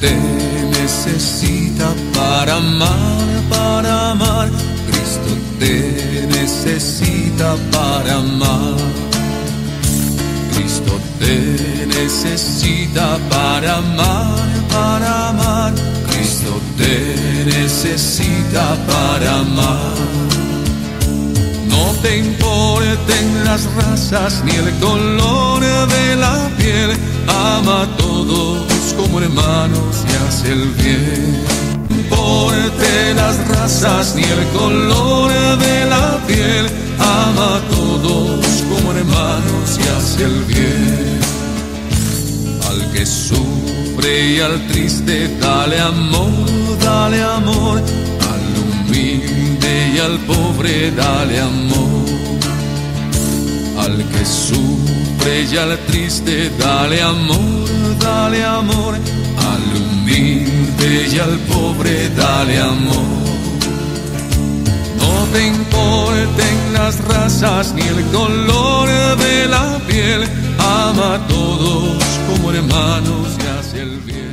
te necesita para amar, para amar. Cristo te necesita para amar. Cristo te necesita para amar, para amar. Cristo te necesita para amar. No te importen las razas ni el color de la piel. Ama a todos como hermanos y haz el bien. No importe las razas ni el color de la piel. Ama a todos como hermanos y haz el bien. Al que sufre y al triste dale amor, dale amor. Al humilde y al pobre dale amor. Al que sufre y al triste dale amor, dale amor. Al humilde y al pobre dale amor. No te importen las razas ni el color de la piel. Ama a todos como hermanos y haz el bien.